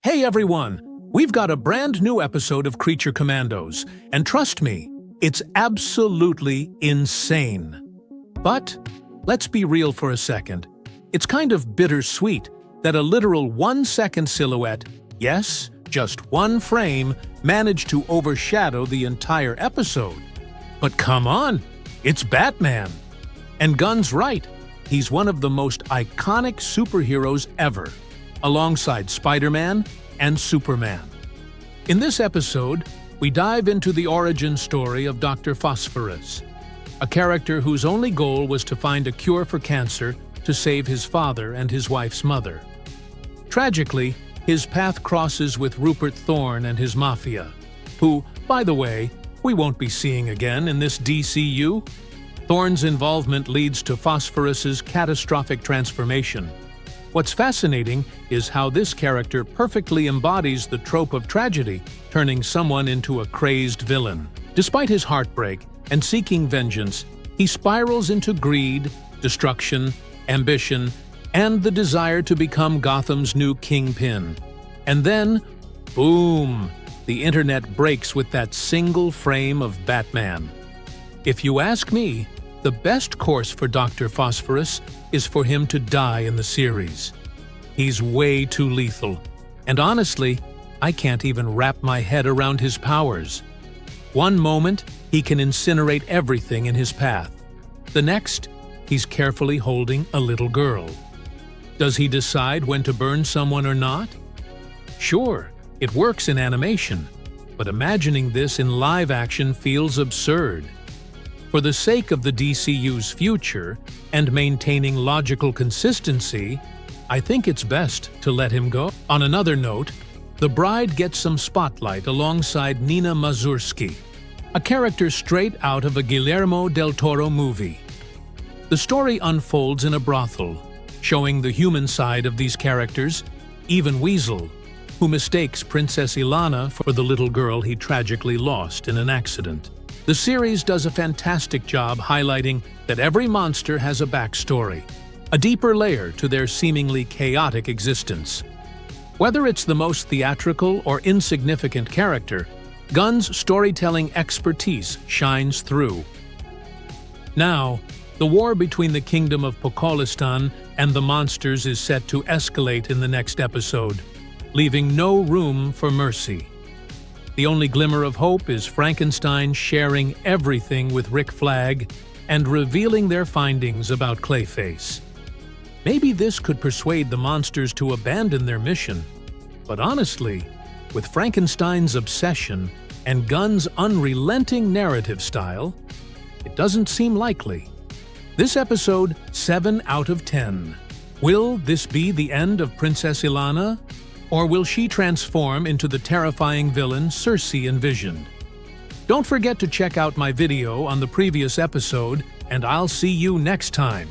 Hey everyone! We've got a brand new episode of Creature Commandos, and trust me, it's absolutely insane. But let's be real for a second. It's kind of bittersweet that a literal 1-second silhouette, yes, just one frame, managed to overshadow the entire episode. But come on, it's Batman! And Gunn's right, he's one of the most iconic superheroes ever, alongside Spider-Man and Superman. In this episode, we dive into the origin story of Dr. Phosphorus, a character whose only goal was to find a cure for cancer to save his father and his wife's mother. Tragically, his path crosses with Rupert Thorne and his Mafia, who, by the way, we won't be seeing again in this DCU. Thorne's involvement leads to Phosphorus's catastrophic transformation. What's fascinating is how this character perfectly embodies the trope of tragedy, turning someone into a crazed villain. Despite his heartbreak and seeking vengeance, he spirals into greed, destruction, ambition, and the desire to become Gotham's new kingpin. And then, boom! The internet breaks with that single frame of Batman. If you ask me, the best course for Dr. Phosphorus is for him to die in the series. He's way too lethal, and honestly, I can't even wrap my head around his powers. One moment, he can incinerate everything in his path. The next, he's carefully holding a little girl. Does he decide when to burn someone or not? Sure, it works in animation, but imagining this in live action feels absurd. For the sake of the DCU's future and maintaining logical consistency, I think it's best to let him go. On another note, the bride gets some spotlight alongside Nina Mazurski, a character straight out of a Guillermo del Toro movie. The story unfolds in a brothel, showing the human side of these characters, even Weasel, who mistakes Princess Ilana for the little girl he tragically lost in an accident. The series does a fantastic job highlighting that every monster has a backstory, a deeper layer to their seemingly chaotic existence. Whether it's the most theatrical or insignificant character, Gunn's storytelling expertise shines through. Now, the war between the Kingdom of Pokalistan and the monsters is set to escalate in the next episode, leaving no room for mercy. The only glimmer of hope is Frankenstein sharing everything with Rick Flag and revealing their findings about Clayface. Maybe this could persuade the monsters to abandon their mission, but honestly, with Frankenstein's obsession and Gunn's unrelenting narrative style, it doesn't seem likely. This episode, 7 out of 10. Will this be the end of Princess Ilana? Or will she transform into the terrifying villain Cersei envisioned? Don't forget to check out my video on the previous episode, and I'll see you next time.